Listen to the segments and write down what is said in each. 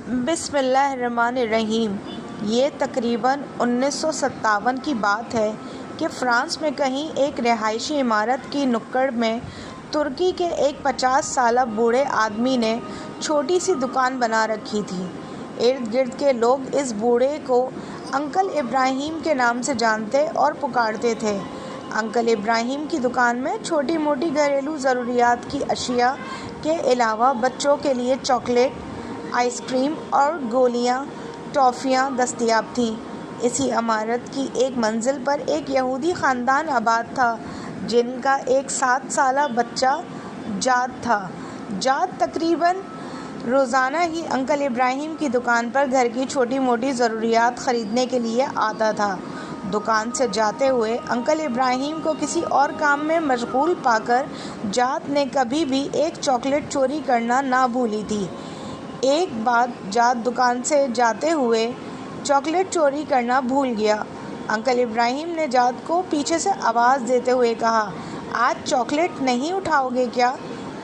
بسم اللہ الرحمن الرحیم۔ یہ تقریباً 1957 کی بات ہے کہ فرانس میں کہیں ایک رہائشی عمارت کی نکڑ میں ترکی کے ایک 50 سالہ بوڑھے آدمی نے چھوٹی سی دکان بنا رکھی تھی۔ ارد گرد کے لوگ اس بوڑھے کو انکل ابراہیم کے نام سے جانتے اور پکارتے تھے۔ انکل ابراہیم کی دکان میں چھوٹی موٹی گھریلو ضروریات کی اشیاء کے علاوہ بچوں کے لیے چاکلیٹ، آئس کریم اور گولیاں، ٹافیاں دستیاب تھیں۔ اسی عمارت کی ایک منزل پر ایک یہودی خاندان آباد تھا جن کا ایک 7 سالہ بچہ جاد تھا۔ جاد تقریباً روزانہ ہی انکل ابراہیم کی دکان پر گھر کی چھوٹی موٹی ضروریات خریدنے کے لیے آتا تھا۔ دکان سے جاتے ہوئے انکل ابراہیم کو کسی اور کام میں مشغول پا کر جاد نے کبھی بھی ایک چاکلیٹ چوری کرنا نہ بھولی تھی۔ ایک بات جاد دکان سے جاتے ہوئے چاکلیٹ چوری کرنا بھول گیا۔ انکل ابراہیم نے جاد کو پیچھے سے آواز دیتے ہوئے کہا، آج چاکلیٹ نہیں اٹھاؤ گے کیا؟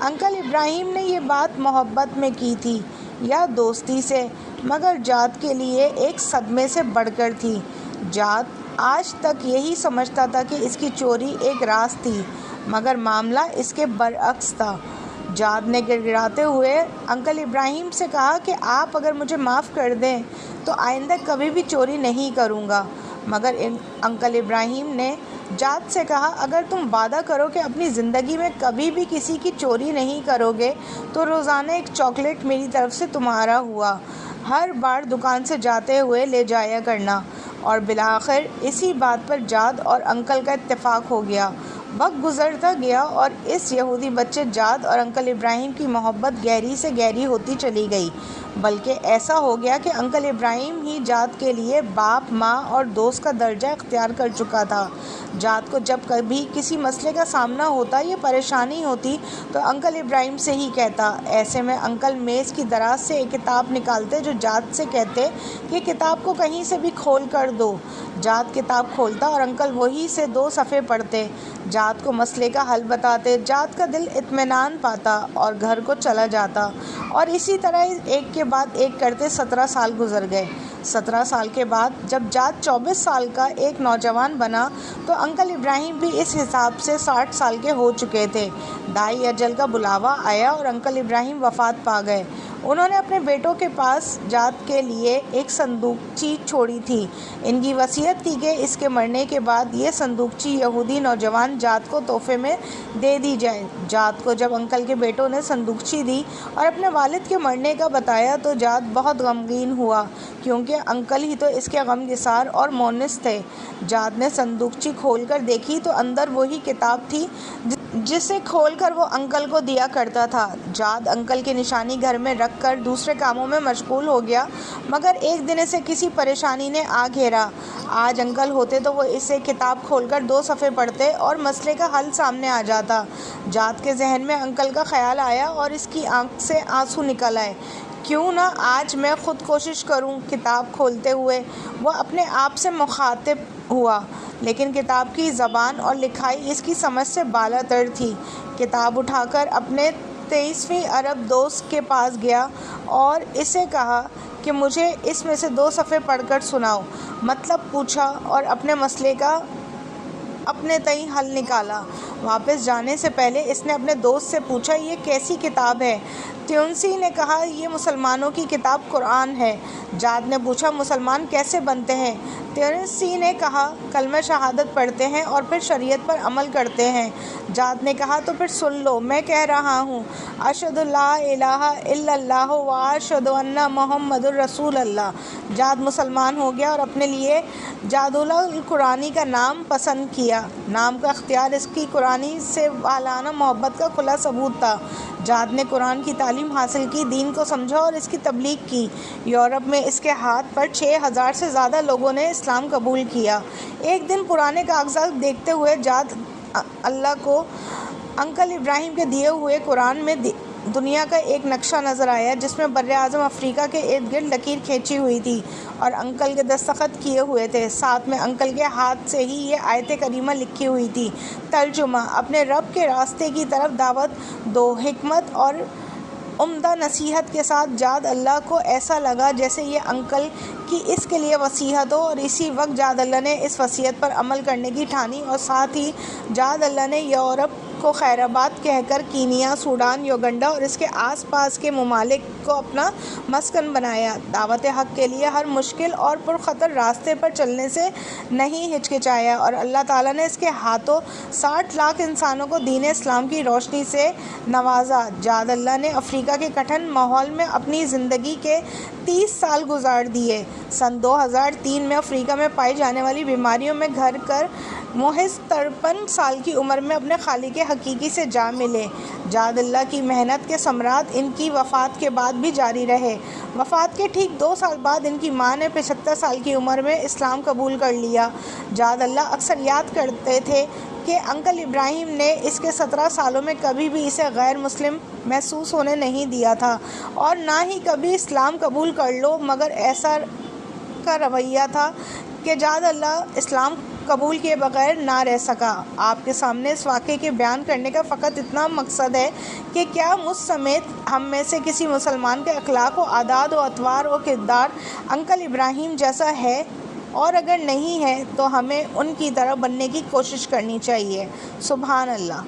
انکل ابراہیم نے یہ بات محبت میں کی تھی یا دوستی سے، مگر جاد کے لیے ایک صدمے سے بڑھ کر تھی۔ جاد آج تک یہی سمجھتا تھا کہ اس کی چوری ایک راز تھی، مگر معاملہ اس کے برعکس تھا۔ جاد نے گڑ گڑاتے ہوئے انکل ابراہیم سے کہا کہ آپ اگر مجھے معاف کر دیں تو آئندہ کبھی بھی چوری نہیں کروں گا۔ مگر انکل ابراہیم نے جاد سے کہا، اگر تم وعدہ کرو کہ اپنی زندگی میں کبھی بھی کسی کی چوری نہیں کرو گے تو روزانہ ایک چاکلیٹ میری طرف سے تمہارا ہوا، ہر بار دکان سے جاتے ہوئے لے جایا کرنا۔ اور بالآخر اسی بات پر جاد اور انکل کا اتفاق ہو گیا۔ وقت گزرتا گیا اور اس یہودی بچے جاد اور انکل ابراہیم کی محبت گہری سے گہری ہوتی چلی گئی، بلکہ ایسا ہو گیا کہ انکل ابراہیم ہی جاد کے لیے باپ، ماں اور دوست کا درجہ اختیار کر چکا تھا۔ جاد کو جب کبھی کسی مسئلے کا سامنا ہوتا یا پریشانی ہوتی تو انکل ابراہیم سے ہی کہتا۔ ایسے میں انکل میز کی دراز سے ایک کتاب نکالتے جو جاد سے کہتے کہ کتاب کو کہیں سے بھی کھول کر دو۔ جاد کتاب کھولتا اور انکل وہی سے 2 صفحے پڑھتے، جاد کو مسئلے کا حل بتاتے، جاد کا دل اطمینان پاتا اور گھر کو چلا جاتا، اور اسی طرح ایک کے بعد ایک کرتے 17 سال گزر گئے۔ 17 سال کے بعد جب جاد 24 سال کا ایک نوجوان بنا تو انکل ابراہیم بھی اس حساب سے 60 سال کے ہو چکے تھے۔ دائی اجل کا بلاوا آیا اور انکل ابراہیم وفات پا گئے۔ انہوں نے اپنے بیٹوں کے پاس جاد کے لیے ایک صندوقچی چھوڑی تھی۔ ان کی وصیت تھی کہ اس کے مرنے کے بعد یہ صندوقچی یہودی نوجوان جاد کو تحفے میں دے دی جائے۔ جاد کو جب انکل کے بیٹوں نے صندوقچی دی اور اپنے والد کے مرنے کا بتایا تو جاد بہت غمگین ہوا، کیونکہ انکل ہی تو اس کے غمگسار اور مونس تھے۔ جاد نے صندوقچی کھول کر دیکھی تو اندر وہی کتاب تھی جسے کھول کر وہ انکل کو دیا کرتا تھا۔ جاد انکل کی نشانی گھر میں رکھ کر دوسرے کاموں میں مشغول ہو گیا، مگر ایک دن اسے کسی پریشانی نے آ گھیرا۔ آج انکل ہوتے تو وہ اسے کتاب کھول کر 2 صفحے پڑھتے اور مسئلے کا حل سامنے آ جاتا۔ جاد کے ذہن میں انکل کا خیال آیا اور اس کی آنکھ سے آنسو نکل آئے۔ کیوں نہ آج میں خود کوشش کروں؟ کتاب کھولتے ہوئے وہ اپنے آپ سے مخاطب ہوا، لیکن کتاب کی زبان اور لکھائی اس کی سمجھ سے بالا تر تھی۔ کتاب اٹھا کر اپنے 23ویں عرب دوست کے پاس گیا اور اسے کہا کہ مجھے اس میں سے 2 صفحے پڑھ کر سناؤ۔ مطلب پوچھا اور اپنے مسئلے کا اپنے تئیں حل نکالا۔ واپس جانے سے پہلے اس نے اپنے دوست سے پوچھا، یہ کیسی کتاب ہے؟ تیونسی نے کہا، یہ مسلمانوں کی کتاب قرآن ہے۔ جاد نے پوچھا، مسلمان کیسے بنتے ہیں؟ تیونسی نے کہا، کلمہ شہادت پڑھتے ہیں اور پھر شریعت پر عمل کرتے ہیں۔ جاد نے کہا، تو پھر سن لو، میں کہہ رہا ہوں، اشہد لا الہ الا اللہ و اشہد ان محمد رسول اللہ۔ جاد مسلمان ہو گیا اور اپنے لیے جاداللہ القرآنی کا نام پسند کیا۔ نام کا اختیار اس کی قرآنی سے والہانہ محبت کا کھلا ثبوت تھا۔ جاد نے قرآن کی تعلیم حاصل کی، دین کو سمجھا اور اس کی تبلیغ کی۔ یورپ میں اس کے ہاتھ پر 6000 سے زیادہ لوگوں نے اسلام قبول کیا۔ ایک دن پرانے کاغذات دیکھتے ہوئے جاد اللہ کو انکل ابراہیم کے دیے ہوئے قرآن میں دنیا کا ایک نقشہ نظر آیا جس میں بر اعظم افریقہ کے ارد گرد لکیر کھینچی ہوئی تھی اور انکل کے دستخط کیے ہوئے تھے۔ ساتھ میں انکل کے ہاتھ سے ہی یہ آیت کریمہ لکھی ہوئی تھی، ترجمہ: اپنے رب کے راستے کی طرف دعوت دو، حکمت اور عمدہ نصیحت کے ساتھ جاد اللہ کو ایسا لگا جیسے یہ انکل کی اس کے لیے وصیت ہو، اور اسی وقت جاد اللہ نے اس وصیت پر عمل کرنے کی ٹھانی، اور ساتھ ہی جاد اللہ نے یورپ کو خیرآباد کہہ کر کینیا، سوڈان، یوگنڈا اور اس کے آس پاس کے ممالک کو اپنا مسکن بنایا۔ دعوت حق کے لیے ہر مشکل اور پرخطر راستے پر چلنے سے نہیں ہچکچایا، اور اللہ تعالیٰ نے اس کے ہاتھوں 60 لاکھ انسانوں کو دین اسلام کی روشنی سے نوازا۔ جاد اللہ نے افریقہ کے کٹھن ماحول میں اپنی زندگی کے 30 سال گزار دیے۔ سن 2003 میں افریقہ میں پائی جانے والی بیماریوں میں گھر کر محض 53 سال کی عمر میں اپنے خالق حقیقی سے جا ملے۔ جاد اللہ کی محنت کے ثمرات ان کی وفات کے بعد بھی جاری رہے۔ وفات کے ٹھیک 2 سال بعد ان کی ماں نے 75 سال کی عمر میں اسلام قبول کر لیا۔ جاد اللہ اکثر یاد کرتے تھے کہ انکل ابراہیم نے اس کے 17 سالوں میں کبھی بھی اسے غیر مسلم محسوس ہونے نہیں دیا تھا، اور نہ ہی کبھی اسلام قبول کر لو، مگر ایسا کا رویہ تھا کہ جاد اللہ اسلام قبول کیے بغیر نہ رہ سکا۔ آپ کے سامنے اس واقعے کے بیان کرنے کا فقط اتنا مقصد ہے کہ کیا مجھ سمیت ہم میں سے کسی مسلمان کے اخلاق و عادات و اطوار و کردار انکل ابراہیم جیسا ہے، اور اگر نہیں ہے تو ہمیں ان کی طرح بننے کی کوشش کرنی چاہیے۔ سبحان اللہ۔